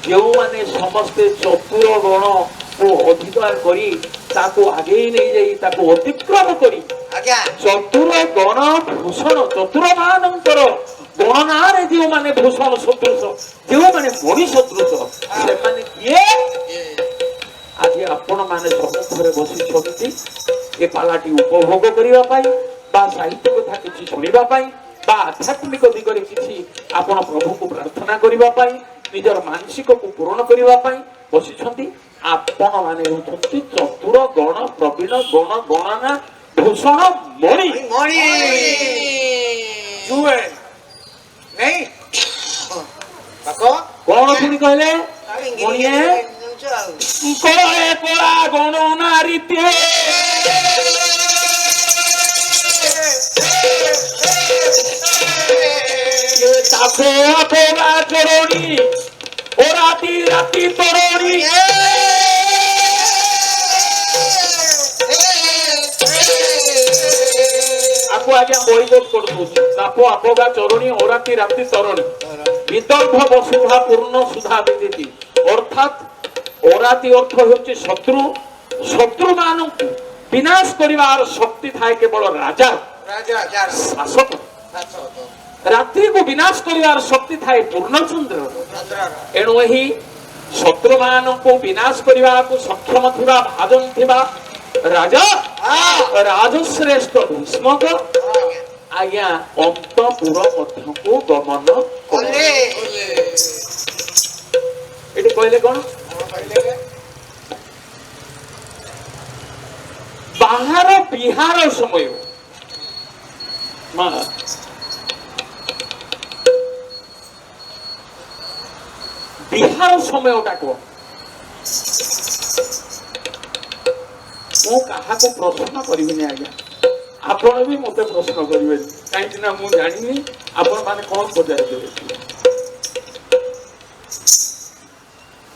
ଯେଉଁମାନେ ସମସ୍ତେ ଚତୁର ଗଣକୁ ଅଧିକାର କରି ତାକୁ ଆଗେଇ ନେଇଯାଇ ତାକୁ ଅତିକ୍ରମ କରି ଚତୁର ଗଣ ଭୂଷଣ ଚତୁର ମାନଙ୍କର ଗଣନାରେ ଯେଉଁମାନେ ଭୂଷଣ ସଦୃଶ ଯେଉଁମାନେ ମଣି ସଦୃଶ ସେମାନେ କିଏ? ଆଜି ଆପଣ ମାନେ ସମ୍ମୁଖରେ ବସିଛନ୍ତି ଏ ପାଲାଟି ଉପଭୋଗ କରିବା ପାଇଁ ବା ସାହିତ୍ୟ କଥା କିଛି ଶୁଣିବା ପାଇଁ ବା ଆଧ୍ୟାତ୍ମିକ ଦିଗରେ କିଛି ଆପଣ ପ୍ରଭୁଙ୍କୁ ପ୍ରାର୍ଥନା କରିବା ପାଇଁ ନିଜର ମାନସିକକୁ ପୂରଣ କରିବା ପାଇଁ ବସିଛନ୍ତି। ଆପଣ ମାନେ ହେଉଛନ୍ତି ଚତୁର ଗଣ ପ୍ରବୀଣ ଗଣ ଗଣନା ଭୂଷଣ ମଣି କଣ ପୁଣି କହିଲେ? ମଣିଏ କଳେ କଳା ଗଣନା ରୀତି চরণী ও রাতি রাতি তরণী আপু আজ্ঞা বৈবোধ করদুছি আপু আপগা চরণী ও রাতি রাতি তরণী বিদর্ভ বসুধা পূর্ণ সুধা দিদি অর্থাৎ ওরাতি অর্থ হচ্ছে শত্রু শত্রু মানুষ বিনাশ করিবার শক্তি থাকে কেবল রাজা শাসক রাত্রি को विनाश करिवार शक्ति थाए पूर्णचंद्र एणु एही शत्रु मानन को विनाश करिवा को सक्षम थिबा भाजन थिबा राजा राजश्रेष्ठ भीष्मक आज्ञा अंतपुर मध्य को गमन कले एटी कहले कोन बाहर बिहार समय मा बिहार समय प्रश्न करी आज्ञा आपण भी मत प्रश्न करेंगे कहीं मुझे जानी आपण मैंने कौन पचार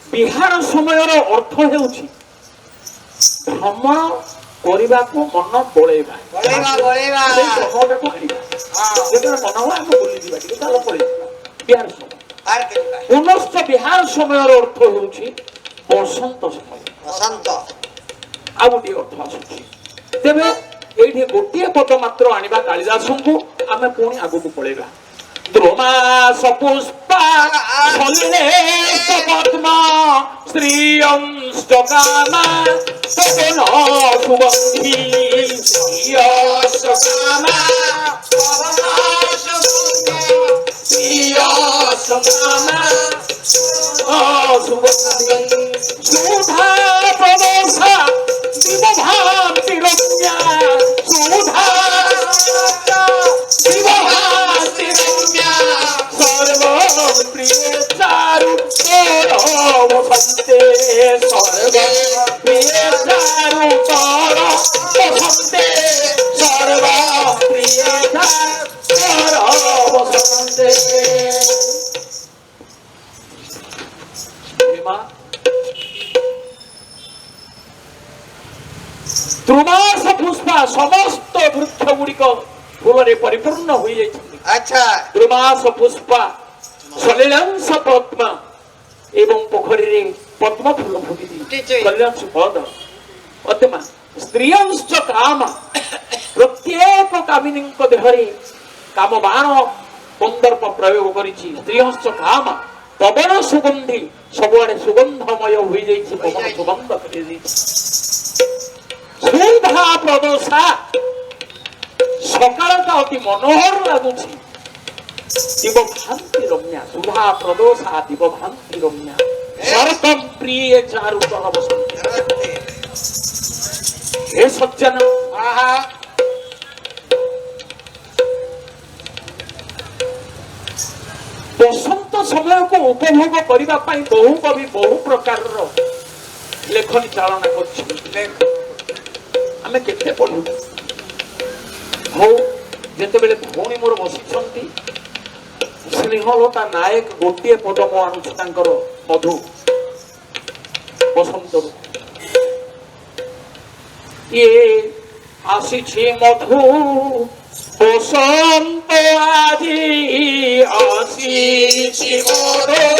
बिहार समय अर्थ हो भ्रमण करने को मन बड़ेगा बिहार समय पुनश्च बिहार समय अर्थ हो बसंत समय बसंत आ गोटे अर्थ आसुची तेबे एठी गोटे पद मात्र आनिबा कालिदास को आमे पुणी आगु को पळेगा द्रोमास पुष्पा सलिलेश पद्म श्रीयंश्च कामा पवन सुगंधी श्रीयंश्च कामा पवन सुगंधी सुधा प्रदोषा दिवभान्ति रम्या सुधा दिवभान्ति रम्या सर्वप्रिय चारु तोर वसन्ते सर्वप्रिय चारु तोर वसन्ते सर्वप्रिय तोर वसन्ते द्रुमास पुष्पा समस्त वृक्ष गुड़िक फूल परिपूर्ण हो द्रुमास पुष्पा सलिलांश पद्म एवं पोखरी पद्म फूल फुटी सलिलांश पद अत्यमा स्त्रियंश्च काम प्रत्येक कामिनी देहरे काम बाण कंदर्प प्रयोग करिछि स्त्रियंश्च काम पवन सुगंधी सबुआडे सुगंधमय हो पवन सुगंध कर सुधा प्रदोषा सकाळटा अति मनोहर लगुछि दिवभान्ति रम्या सुधा प्रदोषा दिवभान्ति रम्या सर्वं प्रिय चारु तल बसन्ति हे सज्जन बसंत समय को उपभोग करिबा पई बहु कवि बहु प्रकार लेखनी चालना करछि आमे केते पढु हो जेते बेले भौणी मोर बसिछंती स्नेहलता नायक गोटे पद मो आनुछ तांकर मधु बसंत ये आसीछि मधु बसंत आजी आसीछि मधु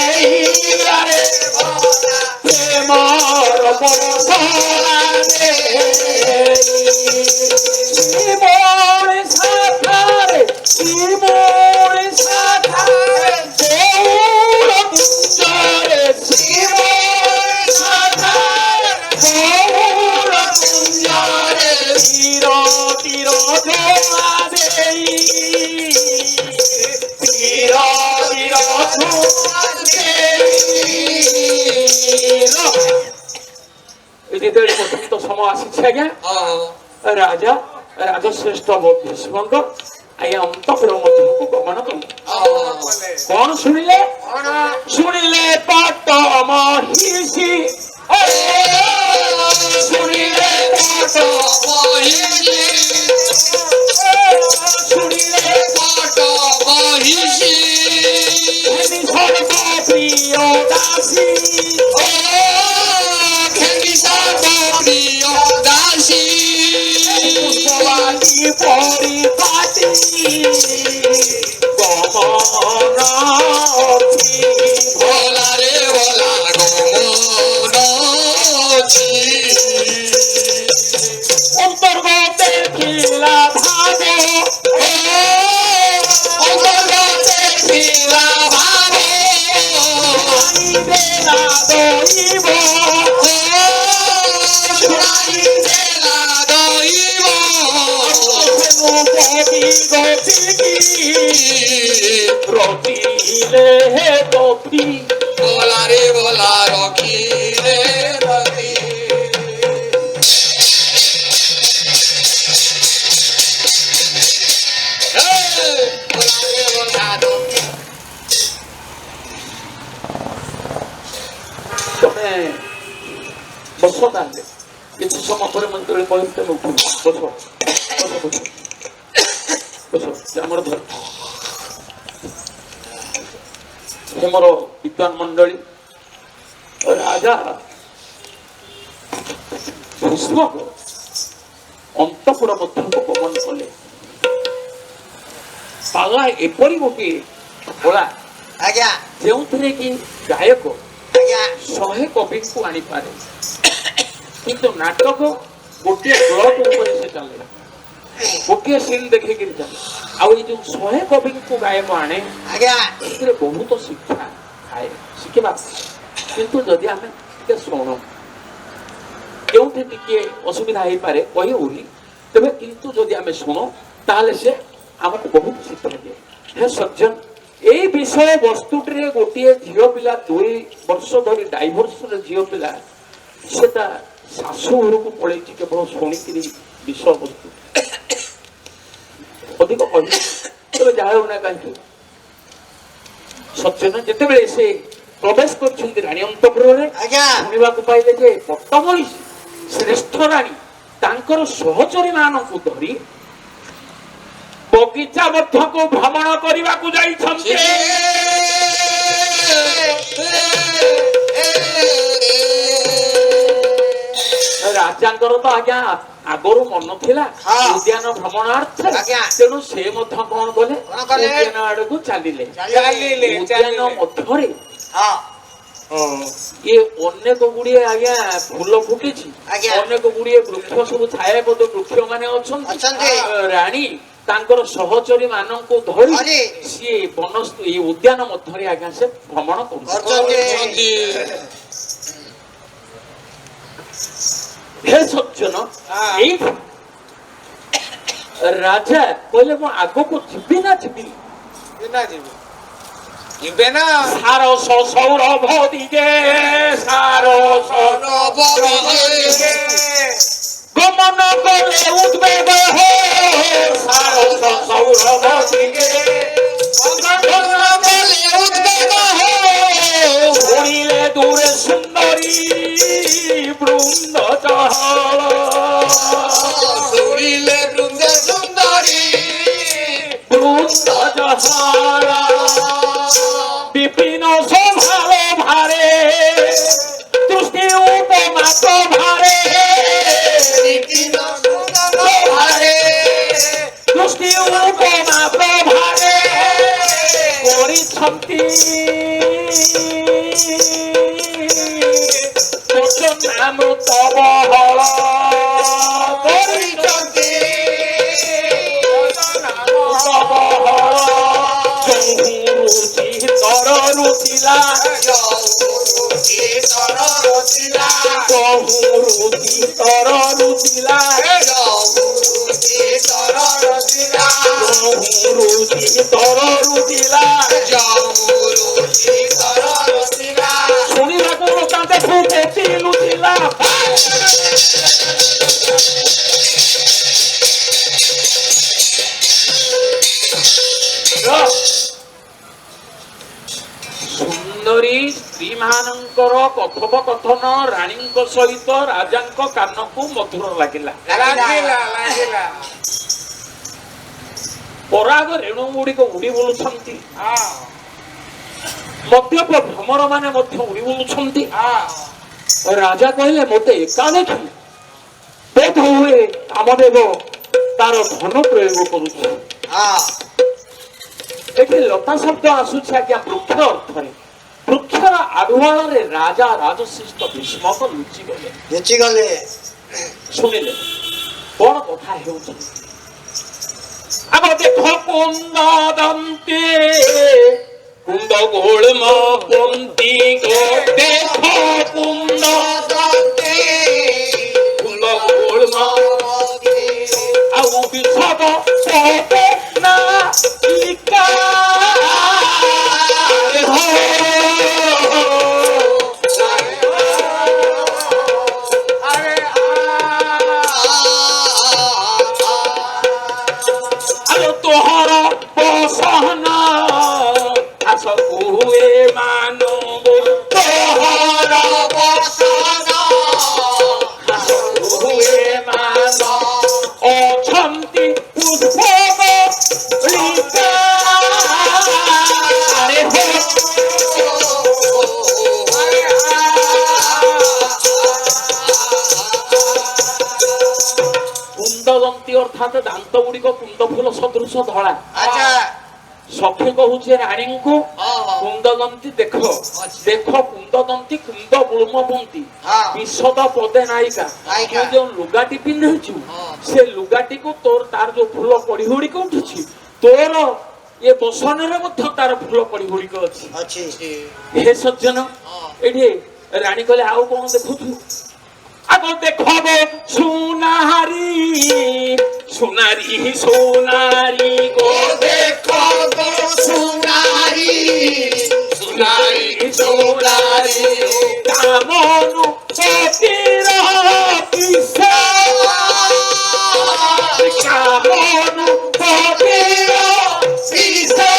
দেইলা রে প্রেমর মশলা রে জীবন সাথারে জীবন সাথারে গৌর কুঞ্জরে জীবন সাথারে গৌর কুঞ্জরে তীর তীর ধোয়া দেই তীর তীর ধোয়া দেই এদের পর্যন্ত সময় আসছে আজ্ঞা রাজা রাজশ্রেষ্ঠ ভীষ্মক আজ্ঞା ଅନ୍ତପୁର ମଧ୍ୟକୁ ଗମନ କଲେ କଣ ଶୁଣିଲେ ଶୁଣିଲେ ପାଟ ମହିଷି ଶୁଣିଲେ ପାଟ ମହିଷି ଶୁଣିଲେ ପାଟ ମହିଷି ସର୍ବପ୍ରିୟ ଦାସୀ ସର୍ବପ୍ରିୟ ଦାସୀ পুষ্পবাদী পরিপাটি গমন ভোলা রে ভোলা গমন অন্তর্গতে খিলা ভাব অন্তর্গতে খিলা ভাব বেলা দইব রতিলে রতি ভোলা রে ভোলা রখিলে রতি ତମେ ବସ ତାହେଲେ କିଛି ସମୟ ପରେ ମୁଁ ଯେତେବେଳେ କହିବି ତମେ ଉଠିବ ବସ ବସ ବସ ବସ ଆମର ଧର ମୋର ବିଦ୍ୱାନ ମଣ୍ଡଳୀ ରାଜା ଭୀଷ୍ମକ ଅନ୍ତପୁର ମଧ୍ୟକୁ ଗମନ କଲେ ପାଲା ଏପରି ଗୋଟିଏ କଳା ଆଜ୍ଞା ଯେଉଁଥିରେ କି ଗାୟକ ଆଜ୍ଞା 100 କବିଙ୍କୁ ଆଣିପାରେ କିନ୍ତୁ ନାଟକ ଗୋଟିଏ ବ୍ଲକ ଉପରେ ସେ ଚାଲେ ଗୋଟିଏ ସିନ୍ ଦେଖିକିରି ଚାଲେ ଆଉ ଏଇ ଯୋଉ 100 କବିଙ୍କୁ ଗାୟକ ଆଣେ ଆଜ୍ଞା ଏଥିରେ ବହୁତ ଶିକ୍ଷା ଥାଏ ଶିଖିବା କିନ୍ତୁ ଯଦି ଆମେ ଟିକେ ଶୁଣୁ କେଉଁଠି ଟିକେ ଅସୁବିଧା ହେଇପାରେ କହି ହଉନି ତେବେ କିନ୍ତୁ ଯଦି ଆମେ ଶୁଣୁ ତାହେଲେ ସେ ଆମକୁ ବହୁତ ଶିକ୍ଷା ଦିଏ ହେ ସଜ୍ଜନ ଏଇ ବିଷୟ ବସ୍ତୁଟିରେ ଗୋଟିଏ ଝିଅ ପିଲା 2 ବର୍ଷ ଧରି ଡାଇଭର୍ସର ଝିଅ ପିଲା ସେ ତା ଶାଶୁ ଘରକୁ ପଳେଇଛି କେବଳ ଶୁଣିକିରି ବିଷୟ ବସ୍ତୁ ଅଧିକ କହିଲେ ତେବେ ଯାହା ହେଉ ନା କାହିଁକି ସଜ୍ଜନ ଯେତେବେଳେ ସେ ପ୍ରବେଶ କରିଛନ୍ତି ରାଣୀ ଅନ୍ତପୁରରେ ଶୁଣିବାକୁ ପାଇଲେ ଯେ ପଟ୍ଟମହିଷୀ ଶ୍ରେଷ୍ଠ ରାଣୀ ତାଙ୍କର ସହଚରୀ ମାନଙ୍କୁ ଧରି ବଗିଚା ମଧ୍ୟକୁ ଭ୍ରମଣ କରିବାକୁ ଯାଇଛନ୍ତି ରାଜାଙ୍କର ତ ଆଜ୍ଞା ଆଗରୁ ମନ ଥିଲା ଉଦ୍ୟାନ ଭ୍ରମଣାର୍ଥରେ ତେଣୁ ସେ ମଧ୍ୟ କଣ କଲେ ଉଦ୍ୟାନ ଆଡକୁ ଚାଲିଲେ ଉଦ୍ୟାନ ମଧ୍ୟରେ ଇଏ ଅନେକ ଗୁଡିଏ ଆଜ୍ଞା ଫୁଲ ଫୁଟିଛି ଅନେକ ଗୁଡିଏ ବୃକ୍ଷ ସବୁ ଛାୟାବଦ୍ଧ ବୃକ୍ଷ ମାନେ ଅଛନ୍ତି ରାଣୀ ତାଙ୍କର ସହଚରୀ ମାନଙ୍କୁ ଧରି ସିଏ ବନସ୍ତ ଏଇ ଉଦ୍ୟାନ ମଧ୍ୟରେ ଆଜ୍ଞା ସେ ଭ୍ରମଣ କରୁଛନ୍ତି हे सज्जन राजा कहले मो आगो को जिबी ना सारो सौरभ दिगे सारो सौरभ दिगे गमन करे उद्वेग हो सारो सौरभ दिगे गमन करे उद्वेग हो उड़िले दूरे सुंदरी बृंद चहल उड़िले बृंद सुंदरी बृंद चहल विपिन स्वभाव भारे दृष्टि उपमा प्रभारे विपिन भारे दृष्टि उपमा प्रभारे নাম তব হল କରିଛନ୍ତି তব হল ରୁଚି ତର ରୁଚିଲା ବହୁ ରୁଚି ତର ରୁଚିଲା ବହୁ ରୁଚି ତର ରୁଚିଲା ଶୁଣିବାକୁ ତାତେ ବେଶୀ ଲୁଚିଲା ସୁନ୍ଦରୀ ସ୍ତ୍ରୀ ମାନଙ୍କର କଥୋପକଥନ ରାଣୀଙ୍କ ସହିତ ରାଜାଙ୍କ କାନକୁ ମଧୁର ଲାଗିଲା ପରାଗ ରେଣୁ ଗୁଡିକ ଉଡି ବୁଲୁଛନ୍ତି ମଦ୍ୟପ ଭ୍ରମର ମାନେ ମଧ୍ୟ ଉଡି ବୁଲୁଛନ୍ତି ରାଜା କହିଲେ ମୋତେ ଏକା ଦେଖି ବୋଧ ହୁଏ କାମଦେବ ତାର ଧନ ପ୍ରୟୋଗ କରୁଛି ଏଠି ଲତା ଶବ୍ଦ ଆସୁଛି ଆଜ୍ଞା ବୃକ୍ଷ ଅର୍ଥରେ ବୃକ୍ଷର ଆଢୁଆଳରେ ରାଜା ରାଜଶ୍ରେଷ୍ଠ ଭୀଷ୍ମକ ଲୁଚିଗଲେ ଶୁଣିଲେ କଣ କଥା ହେଉଛି ଆଗ ଦେଖ କୁନ୍ଦ ଦନ୍ତି କୁନ୍ଦ ଗୋଳମ ପନ୍ତି ଦେଖ କୁନ୍ଦ ଦନ୍ତି କୁନ୍ଦ ଗୋଳମ ଆଉ ବିଷଦ ନା লিকা তোহর বসনা আস কুয়ে মানব তোহর বসনা আস কুয়ে মানব অছন্তি পুষ্প କୁନ୍ଦଦନ୍ତୀ ଅର୍ଥାତ ଦାନ୍ତ ଗୁଡିକ କୁନ୍ଦ ଫୁଲ ସଦୃଶ ଧଳା ସଖୀ କହୁଛି ରାଣୀଙ୍କୁ କୁନ୍ଦଦନ୍ତୀ ଦେଖ ଦେଖ କୁନ୍ଦଦନ୍ତୀ କୁନ୍ଦ ଗୁଳ୍ମବନ୍ତୀ ବିଶଦ ପଦେ ନାୟିକା ତୁ ଯୋଉ ଲୁଗାଟି ପିନ୍ଧୁଛୁ ସେ ଲୁଗାଟିକୁ ତୋର ତାର ଯୋଉ ଫୁଲ କଢି ଗୁଡିକ ଉଠୁଛି ତୋର ଏ ବସନରେ ମଧ୍ୟ ତାର ଫୁଲ କଢି ଗୁଡିକ ଅଛି ହେ ସଜ୍ଜନ ଏଠି ରାଣୀ କହିଲେ ଆଉ କଣ ଦେଖୁଛୁ আগ দেখব সোনারি সোনারি সোনারি গো দেখব সোনারি সোনারি সোনারি কামনু পতির কিসে কামনু পতির কিসে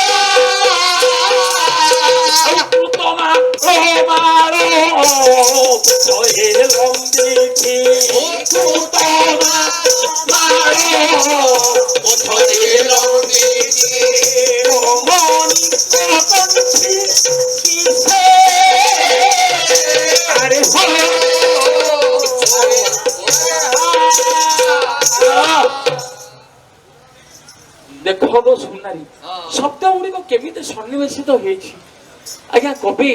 তোমা তোমারো জয় লম্বিকি তোমা মারো জয় লম্বিকি মনি কতছি কিসে আরে ଦେଖ ଗো ସୁନାରୀ ଶବ୍ଦ ଗୁଡିକ କେମିତି ସନ୍ନିବେଶିତ ହେଇଛି ଆଜ୍ଞା କବି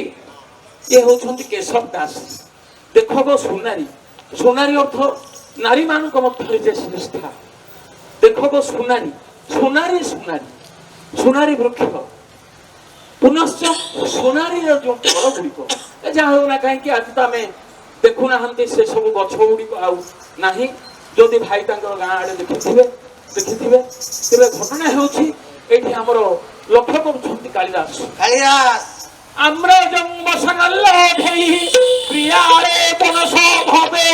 ଇଏ ହଉଛନ୍ତି କେଶବ ଦାସ ଦେଖ ଗো ସୁନାରୀ ସୁନାରୀ ଅର୍ଥ ନାରୀ ମାନଙ୍କ ମଧ୍ୟରେ ଯେ ଶ୍ରେଷ୍ଠା ଦେଖ ଗো ସୁନାରୀ ସୁନାରୀ ସୁନାରୀ ସୁନାରୀ ବୃକ୍ଷ ପୁନଶ୍ଚ ସୁନାରୀର ଯୋଉ ଫଳ ଗୁଡିକ ଯାହା ହେଉନା କାହିଁକି ଆଜି ତ ଆମେ ଦେଖୁନାହାନ୍ତି ସେ ସବୁ ଗଛ ଗୁଡିକ ଆଉ ନାହିଁ ଯଦି ଭାଇ ତାଙ୍କର ଗାଁ ଆଡେ ଦେଖିଥିବେ ତେବେ ଘଟଣା ହେଉଛି ଏଇଠି ଆମର ଲକ୍ଷ୍ୟ କରୁଛନ୍ତି କାଳିଦାସ আমরা জন্ম সনল ধেই প্রিয়ারে বনস ভবে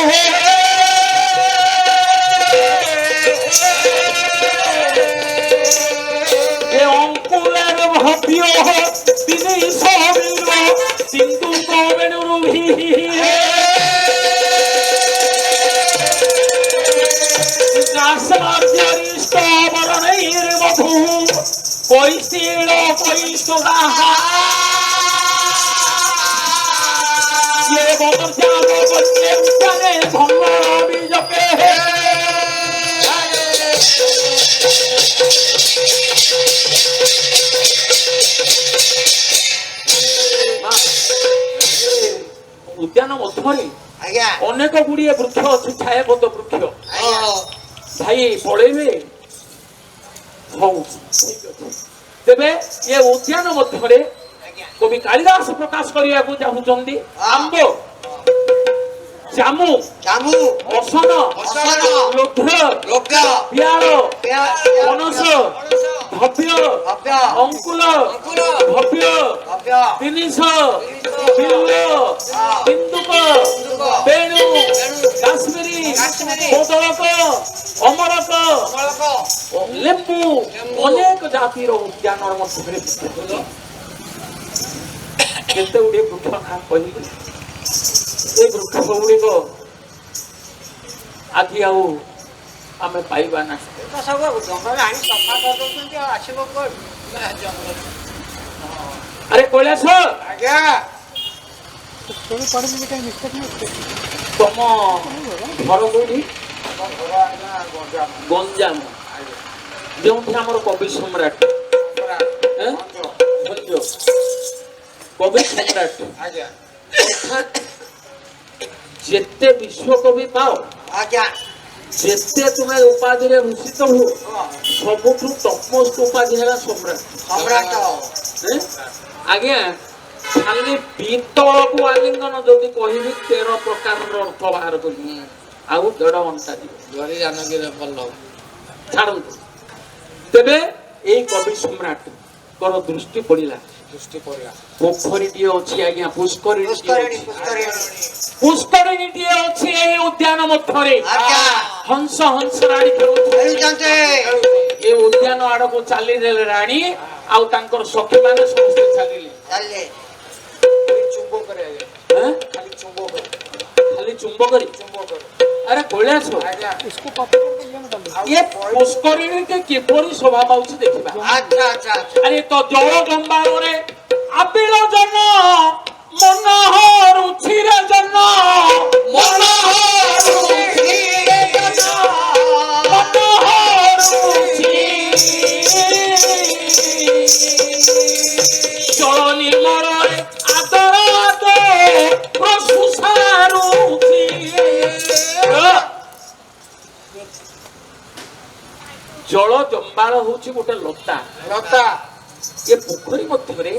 এ অঙ্কুলের ভব্য তিনি সবির সিন্ধু কবেন রুভি নাসমার্যরিষ্ট বরণের মধু কৈশীল কৈশোরাহা ये बहुत जानो बच्चे जाने भंगारा भी जपे ଉଦ୍ୟାନ ମଧ୍ୟରେ ଆଜ୍ଞା ଅନେକ ଗୁଡିଏ ବୃକ୍ଷ ଅଛି, ଛାୟାବଦ୍ଧ ବୃକ୍ଷ। ଆଜ୍ଞା ଭାଇ ପଳେଇବେ? ହଉ ଠିକ ଅଛି। ତେବେ ଏ ଉଦ୍ୟାନ ମଧ୍ୟରେ କବି କାଳିଦାସ ପ୍ରକାଶ କରିବାକୁ ଚାହୁଁଛନ୍ତି ଆମ୍ବ, ଜାମୁ, ଜାମୁ ଅସନ, ଅସନ ଲୋଭ୍ୟ, ଲୋଭ୍ୟ ପିଆଳ, ପଣସ, ଭବ୍ୟ ଭବ୍ୟ, ଅଙ୍କୁଲ, ଅଙ୍କୁର, ଭବ୍ୟ, ଭବ୍ୟ ତିନିଶ, ବିଲ୍ୱ, ବିନ୍ଦୁକ, ବେଣୁ, କାଶ୍ମୀରୀ, କାଶ୍ମୀରୀ, କୋଦଳକ, ଅମରକ, ଅମଳକ ଲେମ୍ବୁ, ଅନେକ ଜାତିର ଉଦ୍ୟାନର ମଧ୍ୟରେ କେତେ ଗୁଡିଏ ବୃକ୍ଷ ନାଁ କହିଲି। এই ବୃକ୍ଷ ଗୁଡିକ ଆଜି ଆଉ ଆମେ ପାଇବା ନାହିଁ। ସବୁ ଜଙ୍ଗଲ ଆଣି ସଫା କରିଦଉଛନ୍ତି ଆଉ ଆସିବ କୁଆଡୁ? ଆରେ କୈଳାସ, ଆଜ୍ଞା ତମ ଘର କୋଉଠି? ଗଞ୍ଜାମ, ଯେଉଁଠି ଆମର କବି ସମ୍ରାଟ କବି ସମ୍ରାଟ ଆଜ୍ଞା ଅର୍ଥାତ୍ ଯେତେ ବିଶ୍ୱକବି ପାଅ, ଆଜ୍ଞା ଯେତେ ତୁମେ ଉପାଧିରେ ଭୂଷିତ ହୁଅ, ସବୁଠୁ ଟପମୋଷ୍ଟ ଉପାଧି ହେଲା ସମ୍ରାଟ। ସମ୍ରାଟ ଆଜ୍ଞା ଖାଲି ପିତ୍ତଳକୁ ଆଲିଙ୍ଗନ ଯଦି କହିବି 13 ପ୍ରକାରର ଅର୍ଥ ବାହାର କରିବି, ଆଉ 1.5 ଘଣ୍ଟା ଯିବ। ଛାଡ଼ନ୍ତୁ। ତେବେ ଏଇ କବି ସମ୍ରାଟଙ୍କର ଦୃଷ୍ଟି ପଡ଼ିଲା, ପୋଖରୀଟିଏ ଅଛି ଆଜ୍ଞା, ପୁଷ୍କରିଣୀଟିଏ ଅଛି ଏହି ଉଦ୍ୟାନ ମଧ୍ୟରେ। ହଂସ ରାଣୀ ଖେଳୁଛନ୍ତି। ଏ ଉଦ୍ୟାନ ଆଡକୁ ଚାଲିଦେଲେ ରାଣୀ ଆଉ ତାଙ୍କର ସଖୀ ମାନେ ସମସ୍ତେ ଚାଲିଲେ। ଖାଲି ଚୁମ୍ବକରେ। ଆରେ କୈଳାସ, ଏ ପୁଷ୍କରିଣୀଟି କିପରି ଶୋଭା ପାଉଛି ଦେଖିବା। ଆରେ ତ ଜଳ ଜମ୍ବାଳରେ ଆବିଳ ଜନ ମନୋହରୁଚିରେ ଜନ ଜଳ ନିର୍ମଳରେ ଆଦର ପ୍ରଶୁସାରୁଚି। ଜଳ ଜମ୍ବାଳ ହଉଛି ଗୋଟେ ଲତା। ଏ ପୋଖରୀ ମଧ୍ୟରେ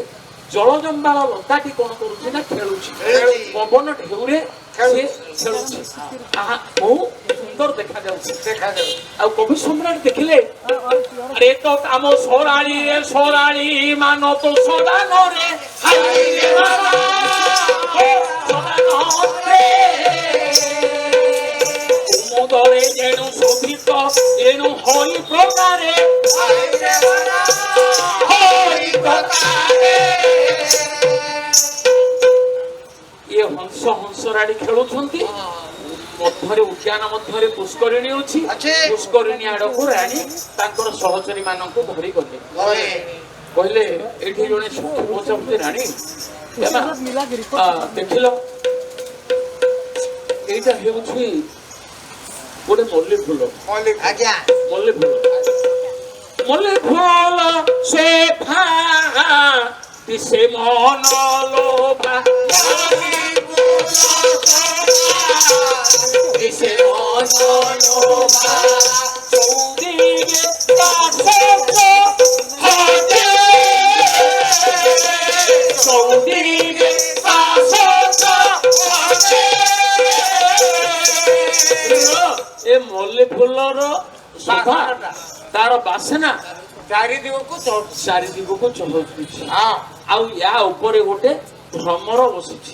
ଜଳ ଜମ୍ବାଳ ଲତାଟି କଣ କରୁଛି ନା ଖେଳୁଛି। ପବନ ଢେଉରେ ଖେଳୁଛି। ବହୁତ ସୁନ୍ଦର ଦେଖାଯାଉଛି। ଆଉ କବି ସମ୍ରାଟ ଦେଖିଲେ, ଆରେ ତ କାମ ସରାଳି ମାନ ତ ସଦାନରେ କୁମୁଦରେ ଯେଣୁ ଶୋଭିତ ଏଣୁ ହରି ପ୍ରକାରେ ଇଏ ହଂସ ରାଣୀ ଖେଳୁଛନ୍ତି। ମଧ୍ୟରେ ଉଦ୍ୟାନ ମଧ୍ୟରେ ପୁଷ୍କରିଣୀ ଅଛି। ପୁଷ୍କରିଣୀ ଆଡକୁ ରାଣୀ ତାଙ୍କର ସହଚରୀ ମାନଙ୍କୁ ଧରି ଗଲେ। କହିଲେ ଏଠି ଜଣେ ସଖୀ ବସାଉଛି ରାଣୀ, ଦେଖିଲ ଏଇଟା ହେଉଛି ଗୋଟେ ମଲ୍ଲି ଫୁଲ। ମଲ୍ଲି ଫୁଲ ଶୋଭା ଦିଶେ ମନ ଲୋଭା, দিশে মন লোভা, চৌদিকে ଏ ମଲ୍ଲି ଫୁଲର ଶୋଭା, ତାର ବାସନା ଚାରିଦିଗକୁ ଚହଟୁଛି। ଆଉ ୟା ଉପରେ ଗୋଟେ ଭ୍ରମର ବସିଛି।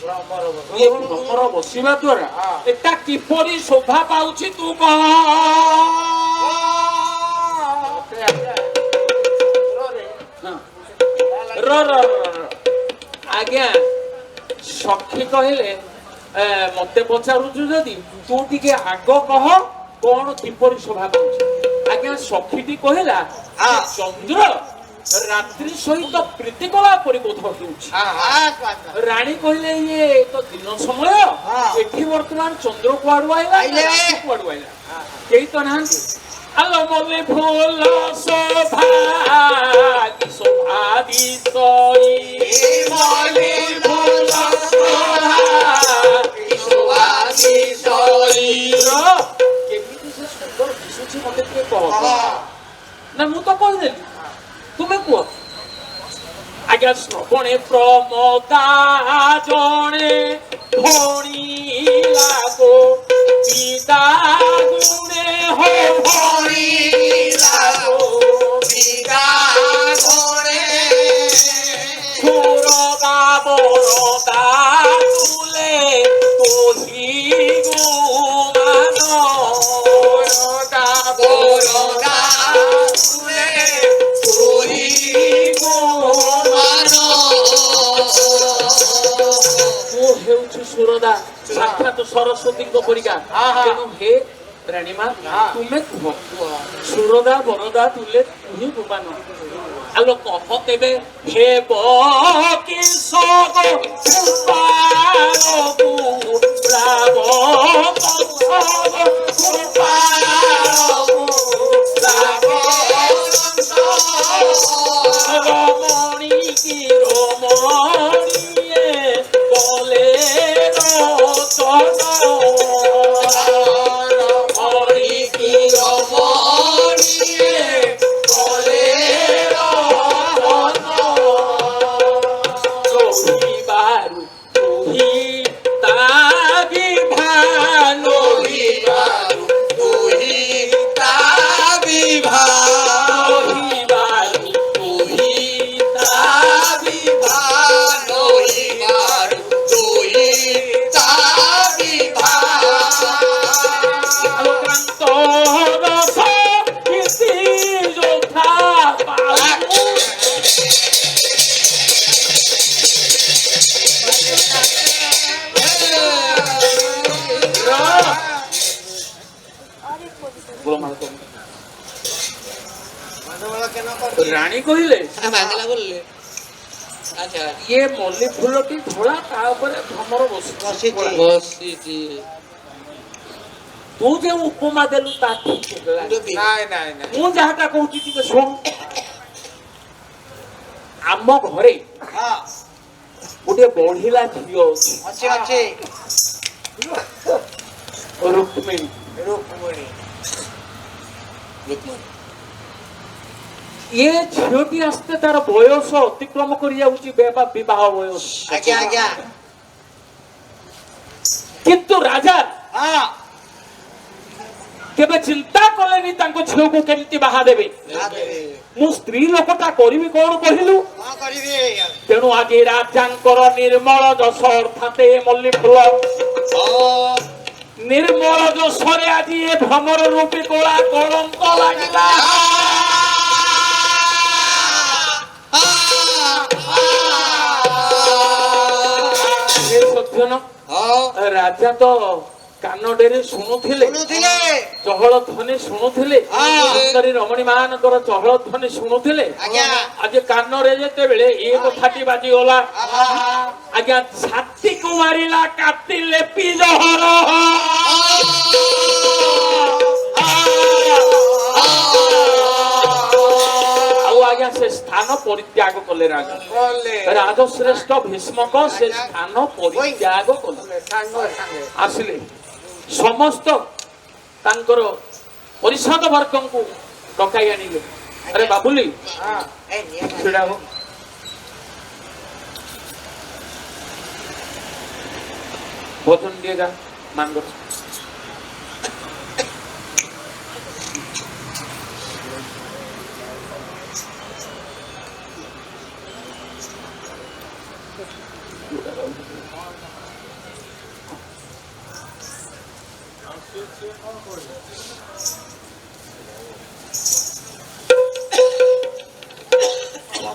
ଏ ଭ୍ରମର ବସିବା ଦ୍ୱାରା ଏଟା କିପରି ଶୋଭା ପାଉଛି ତୁ କହ। ଆଜ୍ଞା ସଖୀ କହିଲେ, ମତେ ପଚାରୁଛୁ ଯଦି ତୁ ଟିକେ ଆଗ କହ କଣ କିପରି ଶୋଭା ପାଉଛି। ଆଜ୍ଞା ସଖୀଟି କହିଲା, ଚନ୍ଦ୍ର ରାତ୍ରି ସହିତ ପ୍ରୀତିକଳା ପରିବୋଧ ହେଉଛି। ରାଣୀ କହିଲେ, ଇଏ ତ ଦିନ ସମୟ, ଏଠି ବର୍ତ୍ତମାନ ଚନ୍ଦ୍ର କୁଆଡୁ ଆଇଲା, କୁଆଡୁ ଆଇଲା, କେହି ତ ନାହାନ୍ତି। ଆଲୋ ମଲ୍ଲି ଫୁଲ ଶୋଭା ଶୋଭା ଦିଶଇ, ମଲ୍ଲି ଫୁଲ ଶୋଭା ନା ମୁଁ ତ କହିଦେଲି ତୁମେ କୁହ। ଆଜ୍ଞା ଶ୍ରବଣେ ପ୍ରମୋଦା ଜଣେ ଭଣୀ ଲାଗୋ ପିତା ଗୁଣେ ହୋ ଭଣୀ ଲାଗୋ ପିତା ଗୁଣେ ସୁରଦା ବରଦା ତୁଲେ তোহি গুমান বরদা বরদা তুলে তোহি গুমান ମୁଁ ହେଉଛି ସୁରଦା ସାକ୍ଷାତ ସରସ୍ୱତୀଙ୍କ ପରିକା। ତେଣୁ ହେ ରାଣୀମା ତୁମେ କୁହ ସୁରଦା ବରଦା ତୁଲେ ତୁହି ଗୁମାନ ଆଲୋ କହ ତେବେ ହେ କିଶୋର କୃପାଳକୁ ରାମ রমণী কি রমণীয়ে বলে রমণী কি রমণীয়ে বলে রহিবারু তুহি তাবি ভালো রহিবারু তুহি তাবি ভালো ରାଣୀ କହିଲେ ଇଏ ମଲ୍ଲି ଫୁଲଟି ଧଳା ତା ଉପରେ ଭ୍ରମର ବସିଛି। ତୁ ଯେଉଁ ଉପମା ଦେଲୁ ତା ଠିକ ହେଲା। ମୁଁ ଯାହାଟା କହୁଛି ଟିକେ ଶୁଣ। ଆମ ଘରେ ଗୋଟିଏ ବଢିଲା ଝିଅ ଅଛି ରୁକ୍ମିଣୀ। ये झीटी आसते तार बयस अतिक्रम कर विवाह बयस किंतु राजा केबे चिंता कले झील को केमती बाहा देबे मु स्त्री लोकटा करी कौन कहलु तेणु आज राजांकर निर्मल जस अर्थात मल्ली फूल निर्मल जसरे आज ये भ्रमर रूपी कला कलंक लगिला। राजा तो कानडेरे शुणुथिले चहल ध्वनि शुणुथिले रमणी मानकर चहल ध्वनि शुणुथिले आज कानरे जेते बेले ए कथाटी बाजी गला आज्ञा छाती को मारिला कातिले पिजहर आज्ञा से स्थान परित्याग कले राजश्रेष्ठ भीष्मक से स्थान परित्याग कले आसिले समस्त तांकर परिषद वर्ग को डकाई आनिले। अरे बाबुली छुड़ा हो भोजन दिएगा मांगो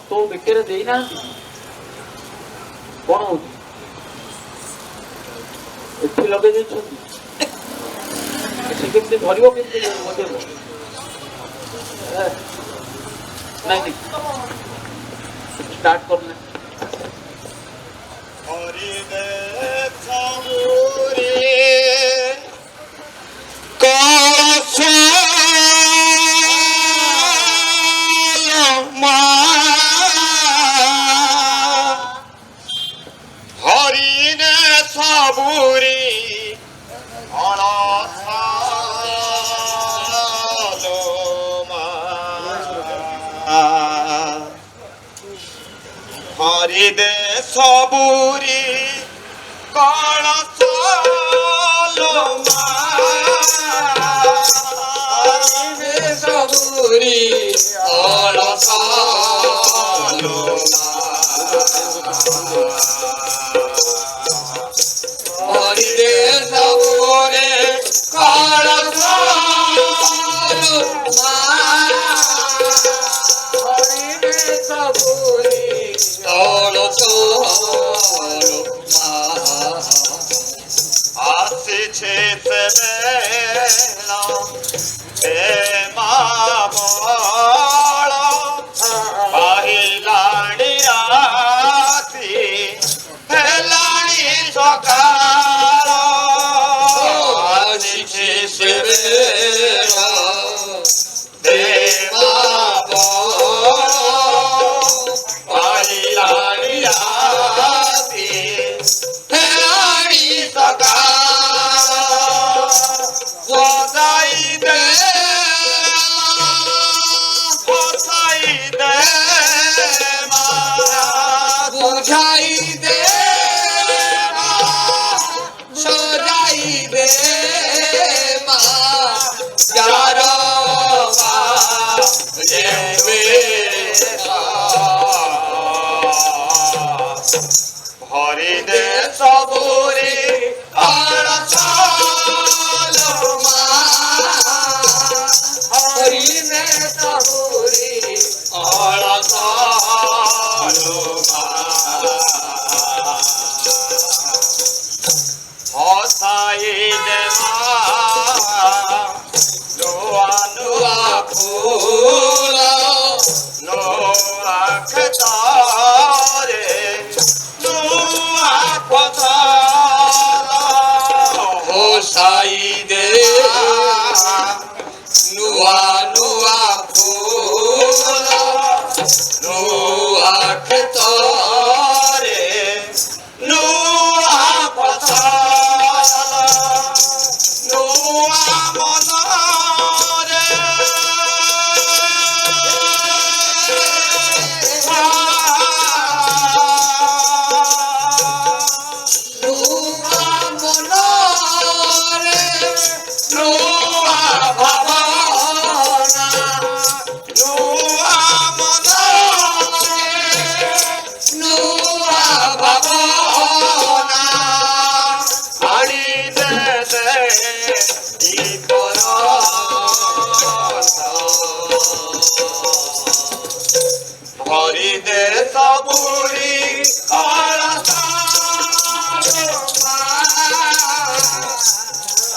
तो बेटे देना कौन हो लगे केमती धरव के नहीं स्टार्ट करना হরিদে সবুরি কলস সবুরি কলস হরিদে সবুরে কলস আসিছে পাহিলাণী রাতি হেলাণী সকাল আসিছে পাহিলাণী রাতি হেলাণী সকাল বজাই দে বুঝাই দে সজাই দে মা যার হরি দে সবুরে হরি দে সবুরে হসাই দেমা নোয়া নোয়া ফুল নোয়া খেতারে নোয়া কথা হসাই দে নোয়া নোয়া ফুল নোয়া খেতারে নোয়া কথা নোয়া মনরে নোয়া মনরে নোয়া ভাবনা নোয়া মনরে নোয়া ভাবনা আড়ি দে দে হরি দে সবুরি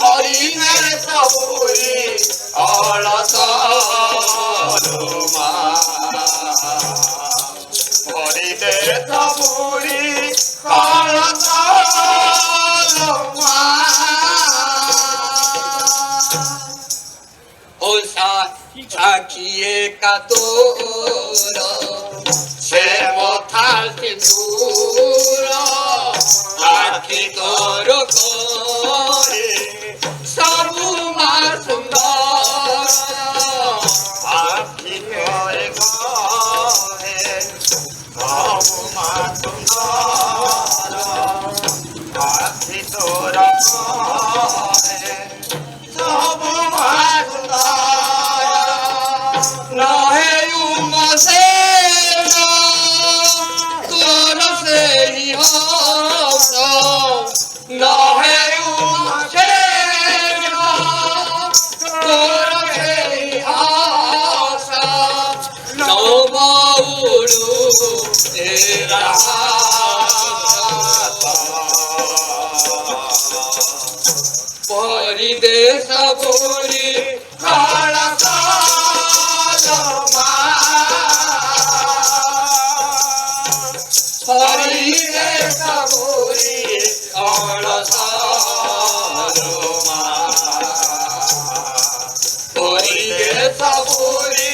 হরি দে সবুরি হরি দে সবুরি সাখিয়ে কাতর সে মথা সিঁদুর আখি তোর করে সবু মা সুন্দর আখি তোর গহে সবু মা সুন্দর আখি তোর গহে সবু মা সুন্দর নহে উমসে তোর সেই হস নহে উমসে তোর সেই হস নমৌড়ু তেরা পরিদেশ পুরি হরি রে সবুরি হরি রে সবুরি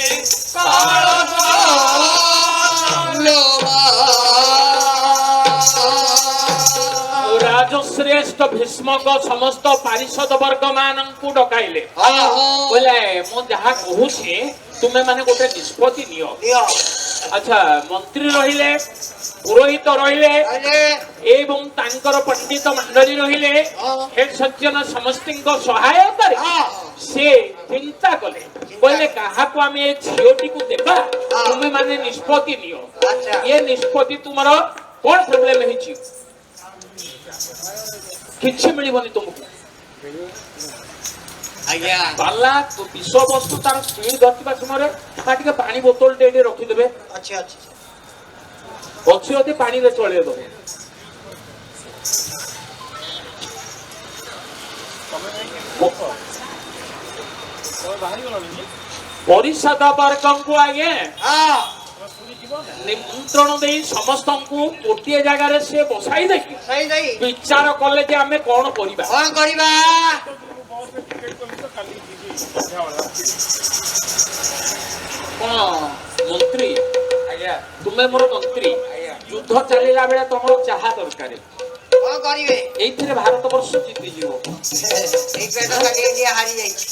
ରାଜଶ୍ରେଷ୍ଠ ଭୀଷ୍ମକ ସମସ୍ତ ପାରିଷଦ ବର୍ଗ ମାନଙ୍କୁ ଡକାଇଲେ ବୋଲେ ମୁଁ ଯାହା କହୁଛି ତୁମେ ମାନେ ଗୋଟେ ନିଷ୍ପତ୍ତି ନିଅ আচ্ছা মন্ত্রী রহিলে পুরোহিত রহিলে କହିଲେ এবং তাঙ্কর পণ্ডিত মণ্ডলী রহিলে ହଁ ହେଡ ସଜ୍ଜନ ସମସ୍ତଙ୍କ ସହାୟତାରେ ହଁ ସେ ଚିନ୍ତା କଲେ କହିଲେ କାହାକୁ ଆମେ ଏ ଝିଅଟିକୁ ଦେବା ତୁମେ ମାନେ ନିଷ୍ପତ୍ତି ନିଅ ଆଚ୍ଛା ଏ ନିଷ୍ପତ୍ତି ତୁମର କଣ ପ୍ରୋବ୍ଲେମ ହେଇଛି କିଛି ମିଳିବନି ତୁମକୁ ଆଜ୍ଞା ପାଲା ବିଷ ବସ୍ତୁ ତାର ସ୍ତ୍ରୀ ଧରିଥିବା ସମୟରେ ତା ଟିକେ ପାଣି ବୋତଲଟେ ଏଠି ରଖିଦେବେ ଅଛି ଅଛି ଅଛି ଯଦି ପାଣିରେ ଚଳେଇ ଦେବ ପରିଷଦ ବର୍ଗଙ୍କୁ ଆଜ୍ଞା ହଁ ନିମନ୍ତ୍ରଣ ଦେଇ ସମସ୍ତଙ୍କୁ ଗୋଟିଏ ଜାଗାରେ ସେ ବସାଇ ଦେଇକି ସେଇ ଦେଇ ବିଚାର କଲେ ଯେ ଆମେ କଣ କରିବା କଣ କରିବା କଣ ମନ୍ତ୍ରୀ ଆଜ୍ଞା ତୁମେ ମୋର ମନ୍ତ୍ରୀ ଆଜ୍ଞା ଯୁଦ୍ଧ ଚାଲିଲା ବେଳେ ତମର ଯାହା ଦରକାର କଣ କରିବେ ଏଇଥିରେ ଭାରତ ବର୍ଷ ଜିତିଯିବ ଏଇ ପେଟ ଖାଲି ଯିଏ ହାରି ଯାଇଛି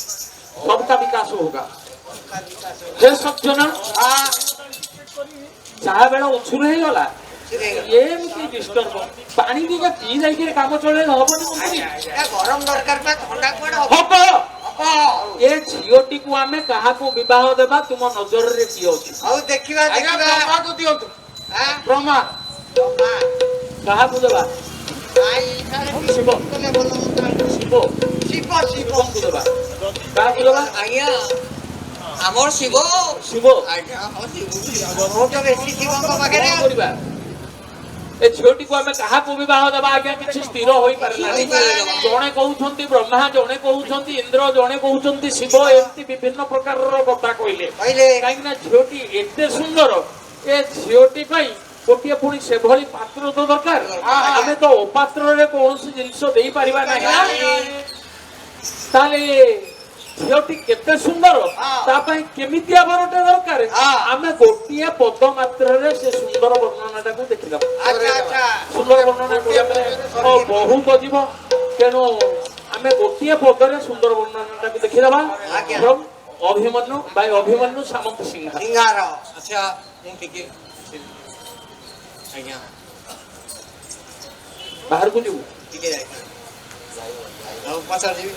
सबका विकास होगा हे सज्जन ହଁ ଚାହା ବେଳ ଉଛୁର ହେଇଗଲା ଛିଡ଼େଇଗଲା। ଏମିତି ଡିଷ୍ଟର୍ବ ପାଣି ଟିକେ ପିଇ ଯାଇକି କାମ ଚଳେଇଲେ ହବନି ମନ୍ତ୍ରୀ ଏ ଗରମ ଦରକାର ବା ଥଣ୍ଡା କୁଆଡେ ହବ ହବ ହବ ଏ ଝିଅଟିକୁ ଆମେ କାହାକୁ ବିବାହ ଦେବା ତୁମ ନଜରରେ କିଏ ଅଛି ହଉ ଦେଖିବା ଦେଖିବା ବ୍ରହ୍ମାକୁ ଦିଅନ୍ତୁ ଆଁ? ବ୍ରହ୍ମା ଜମା। କାହାକୁ ଦେବା ନାଇଁ, ସାରେ ଶିବ କଲେ ଭଲ ହୁଅନ୍ତା। ଶିବ ଶିବ ଶିବ ଶିବଙ୍କୁ ଦେବା କାହାକୁ ଦେବା ଆଜ୍ଞା ଆମର ଶିବ ଶିବ ଆଜ୍ଞା ହଁ ଶିବ ଭୋଟ ବେଶୀ ଶିବଙ୍କ ପାଖରେ କଣ କରିବା ଏ ଝିଅଟିକୁ ଆମେ କାହାକୁ ବିବାହ ଦେବା ଆଜ୍ଞା କିଛି ସ୍ଥିର ହୋଇପାରେ ନାହିଁ ଜଣେ କହୁଛନ୍ତି ବ୍ରହ୍ମା ଜଣେ କହୁଛନ୍ତି ଇନ୍ଦ୍ର ଜଣେ କହୁଛନ୍ତି ଶିବ ଏମିତି ବିଭିନ୍ନ ପ୍ରକାରର କଥା କହିଲେ କହିଲେ କାହିଁକି ନା ଝିଅଟି ଏତେ ସୁନ୍ଦର ଏ ଝିଅଟି ପାଇଁ ଗୋଟିଏ ପୁଣି ସେଭଳି ପାତ୍ର ତ ଦରକାର ଆମେ ତ ଅପାତ୍ରରେ କୌଣସି ଜିନିଷ ଦେଇପାରିବା ନାହିଁ ତାହେଲେ ଝିଅଟି କେତେ ସୁନ୍ଦର ତା ପାଇଁ କେମିତିଆ ବରଟେ ଦରକାର ଆମେ ଗୋଟିଏ ପଦ ମାତ୍ରରେ ସେ ସୁନ୍ଦର ବର୍ଣ୍ଣନାଟାକୁ ଦେଖିଦେବା ଆଚ୍ଛା ଆଚ୍ଛା ସୁନ୍ଦର ବର୍ଣ୍ଣନା କରିବା ବହୁତ ଯିବ ତେଣୁ ଆମେ ଗୋଟିଏ ପଦରେ ସୁନ୍ଦର ବର୍ଣ୍ଣନାଟାକୁ ଦେଖିଦେବା ଏବଂ ଅଭିମନ୍ୟୁ ବାଇ ଅଭିମନ୍ୟୁ ସାମନ୍ତ ସିଂହ ସିଙ୍ଗାର ଆଚ୍ଛା ମୁଁ ଟିକେ ଆଜ୍ଞା ବାହାରକୁ ଯିବୁ ଟିକେ ଯାଇଥାନ୍ତି ଆଉ ପଚାରିବି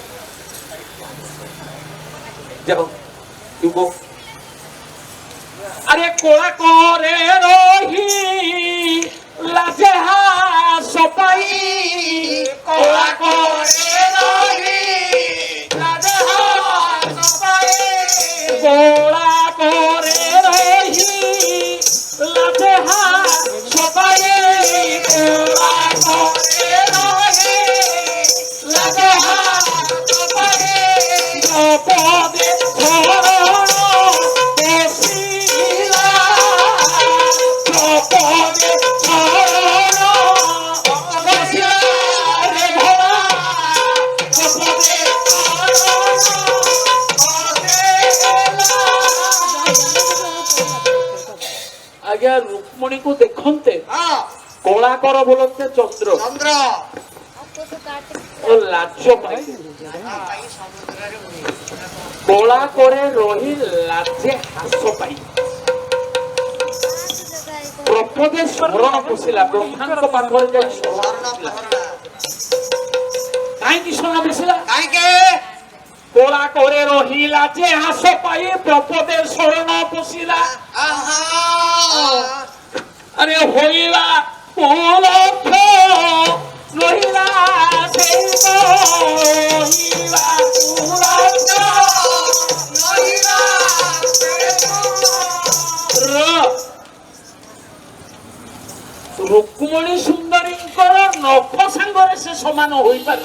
যাও তুব আরে কোলা করে রহি লাজে হাস পাই কোলা করে রহি লাজে হাস পাই কোলা করে রহি লাজে হাস পাই কোলা করে রহি লাজে হাস পাই পদে ধরণ বসিলা পদে ধরণ বসিলা রে ঘোড়া পদে আজ্ঞা রুক্মণীকে দেখন্তে ହଁ কলা কর বলতে চন্দ্র ଚନ୍ଦ୍ର ও লাজ্য পাই ଭାଇ ସମୁଦ୍ରରେ ହୁଏ কলা করে রহি লাজে হাস পাই প্রপদে স্মরণ বসিলা ব্রহ্মাঙ্ক পাখরে যাই স্মরণ ସ୍ମରଣ ବସିଲା। ସ୍ମରଣ কাহিଁକି স্মরণ বসিলা କାହିଁକି কলা করে রহি লাজে হাস পাই প্রপদে স্মরণ বসিলা ଆହା আরে হইবা পুলক্ষ রহিলা সেই হইবা পুলক্ষ ନଇରା রুক্মণী সুন্দরীঙ্কর নখ সাঙ্গরে সে সমান হইপারে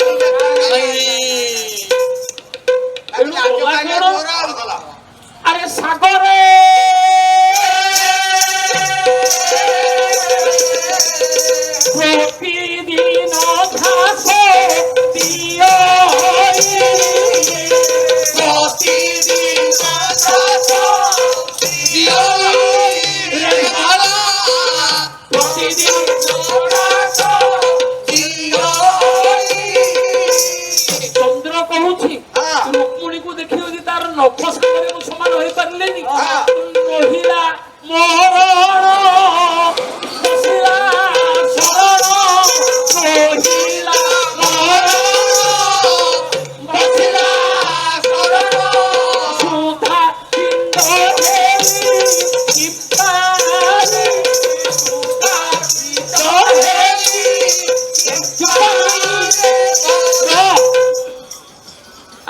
ଖାଲି ଆଜ ପାଇଲେ ମୋର ଆଉ ଗଲା আরে সাগরে প্রতিদিন ঘাস দিও প্রতিদিন প্রতিদিন চন্দ্র কହୁଛି রুক্মণীକୁ ଦେଖିବ ଯେ ତାର ନଖ ସାଙ୍ଗରେ ମୁଁ ସମାନ ହୋଇପାରିଲେନି ମହିଳା ମୋର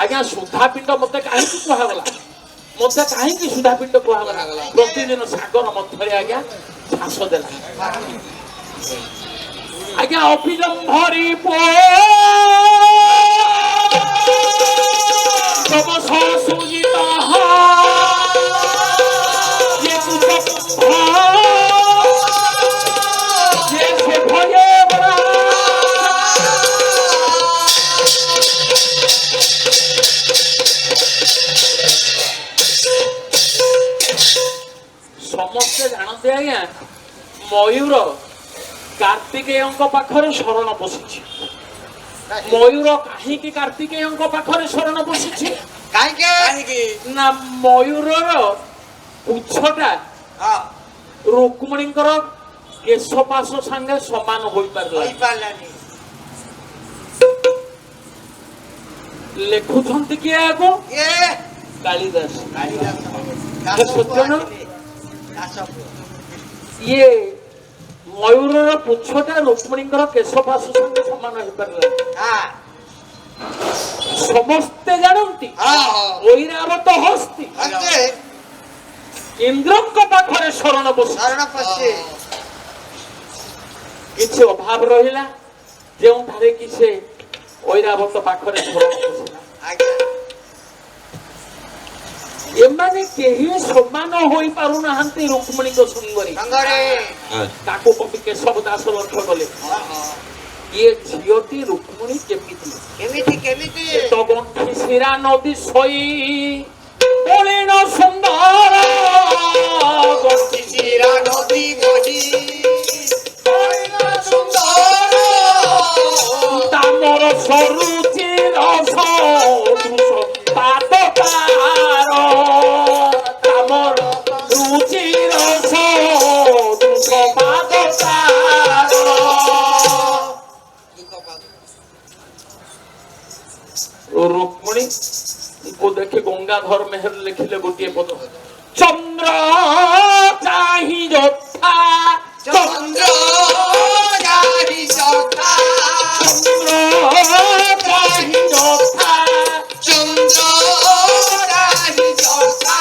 ଆଜ୍ଞା ସୁଧାପିଣ୍ଡ ମତେ କାହିଁକି କୁହାଗଲା ମତେ କାହିଁକି ସୁଧାପିଣ୍ଡ କୁହାଗଲା ପ୍ରତିଦିନ ସାଗର ମଧ୍ୟରେ ଆଜ୍ଞା ଚାଷ ଦେଲା ଆଜ୍ଞା ଅଭିଲମ୍ଭରି ତମ ସୁଜିତ ସମସ୍ତେ ଜାଣନ୍ତି ଆଜ୍ଞା ମୟୂର କାର୍ତ୍ତିକେୟଙ୍କ ପାଖରେ ଶରଣ ବସିଛି ମୟୂର କାହିଁକି କାର୍ତ୍ତିକେୟଙ୍କ ପାଖରେ ଶରଣ ବସିଛି କାହିଁକି ନା ମୟୂରର ପୁଚ୍ଛଟା ରୁକ୍ମିଣୀଙ୍କର କେଶପାଶ ସାଙ୍ଗେ ସମାନ ହୋଇପାରିଲା ଲେଖୁଛନ୍ତି କିଏ ଆଗ କାଳିଦାସ ଇଏ ମୟୂରର ପୁଚ୍ଛଟା ରୁକ୍ମିଣୀଙ୍କର କେଶପାଶ ସାଙ୍ଗେ ସମାନ ହେଇପାରିଲା ସମସ୍ତେ ଜାଣନ୍ତି ଐରାବତ ହସ୍ତି ଇନ୍ଦ୍ରଙ୍କ ପାଖରେ ଶରଣ ବସି କିଛି ଅଭାବ ରହିଲା ଯେଉଁଠାରେ କି ସେ ଐରାବତ ପାଖରେ ଶରଣ ବସିଲା ଏମାନେ କେହି ସମାନ ହୋଇପାରୁନାହାନ୍ତି ରୁକ୍ମିଣୀଙ୍କ ସଙ୍ଗରେ ତାକୁ କବି କେଶବ ଦାସ ଲକ୍ଷ୍ୟ କଲେ ଇଏ ଝିଅଟି ରୁକ୍ମିଣୀ କେମିତି ତ ଗଣ୍ଠି ଶିରା ନଦୀ ସଇ ବଳିଣ ସୁନ୍ଦର ଗଣ୍ଠି ଶିରା ନଦୀ ବହି ତାମର ସରୁଚି ରସ ପାଦ ତାର ତାମର ରୁଚି ରସ ପାଦ ତାର ରୁକ୍ମିଣୀ को देखे गंगाधर मेहर लिखिले गोटे पद चंद्र चाहि जोथा चंद्र जाहि जोथा चंद्र चाहि जोथा चंद्र जाहि जोथा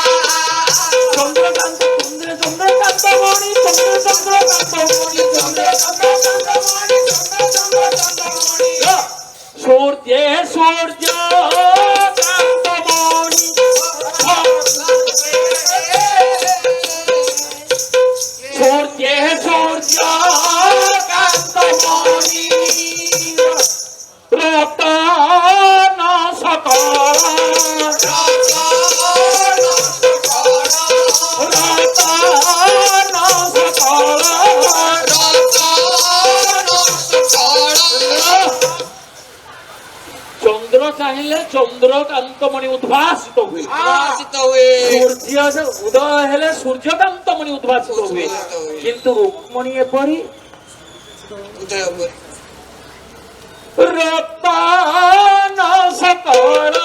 चंद्रकांत चंद्रकांत मणि चंद्रकांत मणि सूर्य सूर्य चंद्र चाहिए चंद्रकांतमणि उद्भासित हुए सूर्य उदय हेले सूर्यकांतमणि उद्भासित हुए किंतु रुक्मिणी एपरी रतन सकल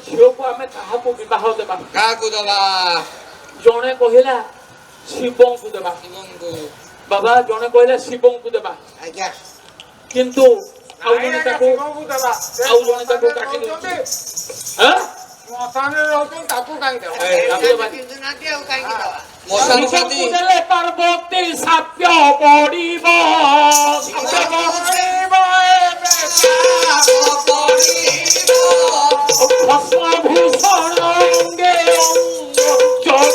झील को आम क्या देवा जड़े कहला शिव को देवा बाबा जड़े कहला शिव को देवा किंतु पार्वती साप्य पड़ब भूषण अंगे चढ़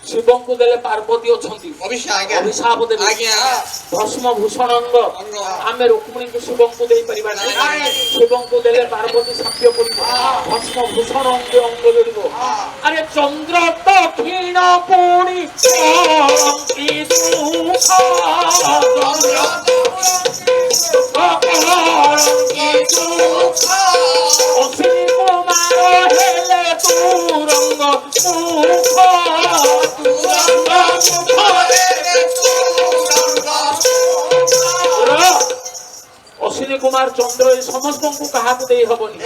शिव को देले पार्वती अच्छी अभिशाप देवे भस्म भूषण अंग आम रुक्मिणी को शिव को दे पार शिव को देले पार्वती साप्य पड़ भस्म भूषण अंगे अंग जोड़ अरे चंद्र तो দক্ষিণ পুরী কি দুঃখ অশ্বিনী কুমার হেলে তুরঙ্গ মুখ অশ্বিনী কুমার চন্দ্র এই ସମସ୍ତଙ୍କୁ କାହାକୁ ଦେଇ ହବନି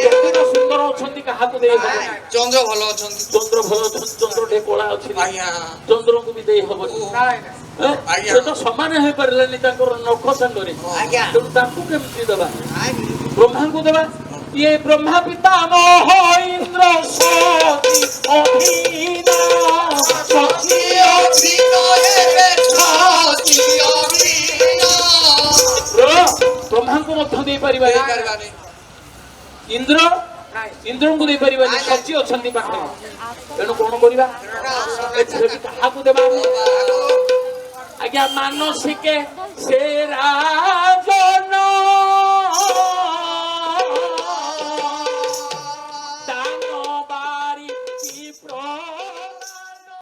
ଯେତେ ସୁନ୍ଦର ଅଛନ୍ତି କାହାକୁ ଦେଇ ହବନି ଚନ୍ଦ୍ର ଭଲ ଅଛନ୍ତି ଚନ୍ଦ୍ର ଭଲ ଅଛନ୍ତି ଚନ୍ଦ୍ର ଟିକେ କଳା ଅଛି ଆଜ୍ଞା ଚନ୍ଦ୍ରଙ୍କୁ ବି ଦେଇ ହବନି ସେ ତ ସମାନ ହେଇପାରିଲାନି ତାଙ୍କର ନଖ ସାଙ୍ଗରେ ଆଜ୍ଞା ତେଣୁ ତାଙ୍କୁ କେମିତି ଦେବା ବ୍ରହ୍ମାଙ୍କୁ ଦେବା ଇଏ ବ୍ରହ୍ମା ପିତାମହ ଇନ୍ଦ୍ର ସତୀ ଅଭିନା ସତୀ ବ୍ରହ୍ମାଙ୍କୁ ମଧ୍ୟ ଦେଇପାରିବା ଇନ୍ଦ୍ର ଇନ୍ଦ୍ରଙ୍କୁ ଦେଇପାରିବାନି ସଚୀ ଅଛନ୍ତି ପାଖରେ ତେଣୁ କଣ କରିବା ଏଥିରେ ବି କାହାକୁ ଦେବା ଆଜ୍ଞା ମାନସିକେ ସେ ରାଜ